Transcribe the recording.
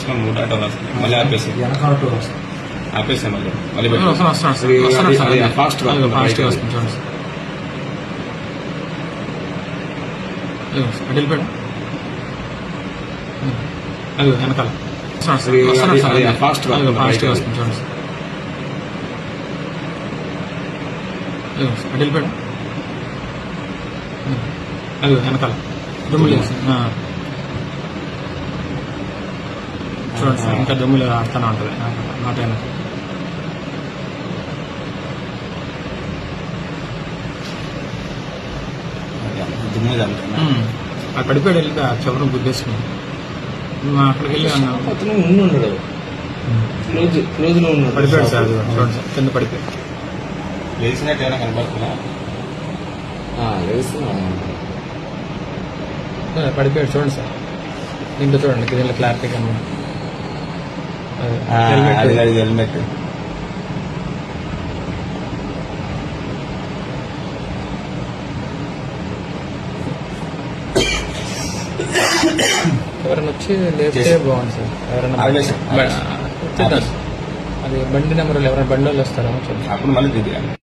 తీసుకొని 3 ఆటోలు వస్తాయి మళ్ళీ ఆపేసి ఆపేసాం మళ్ళీ మళ్ళీ ఫాస్ట్ వస్తుంది చూడండి అడిగిపోయాడు అది వెనకాల ఫాస్ట్ వస్తుంది చూడండి అడిగిపోయాడు అది వెనకాల దుమ్ములు చూడండి సార్ ఇంకా దుమ్ములు ఆడుతూనే ఉంటుంది మాట వెనక అక్కడ పడిపోయాడు వెళ్ళి చివరి గుద్దేసుకుని అక్కడికి వెళ్ళి అతను ఉన్నాడు క్లోజ్ లో ఉన్నాడు పడిపోయాడు సార్ చూడండి సార్ కింద పడిపోయాడు లేచినట్టు ఏమైనా కనబడుతున్నా పడిపోయాడు చూడండి సార్ దీంట్లో చూడండి దీంట్లో క్లారిటీ కనబడి హెల్మెట్ ఎవరైనా వచ్చి లేపితే బాగుంది సార్ ఎవరైనా అది బండి నెంబర్ ఎవరైనా బండి వాళ్ళు వస్తారా అప్పుడు మళ్ళీ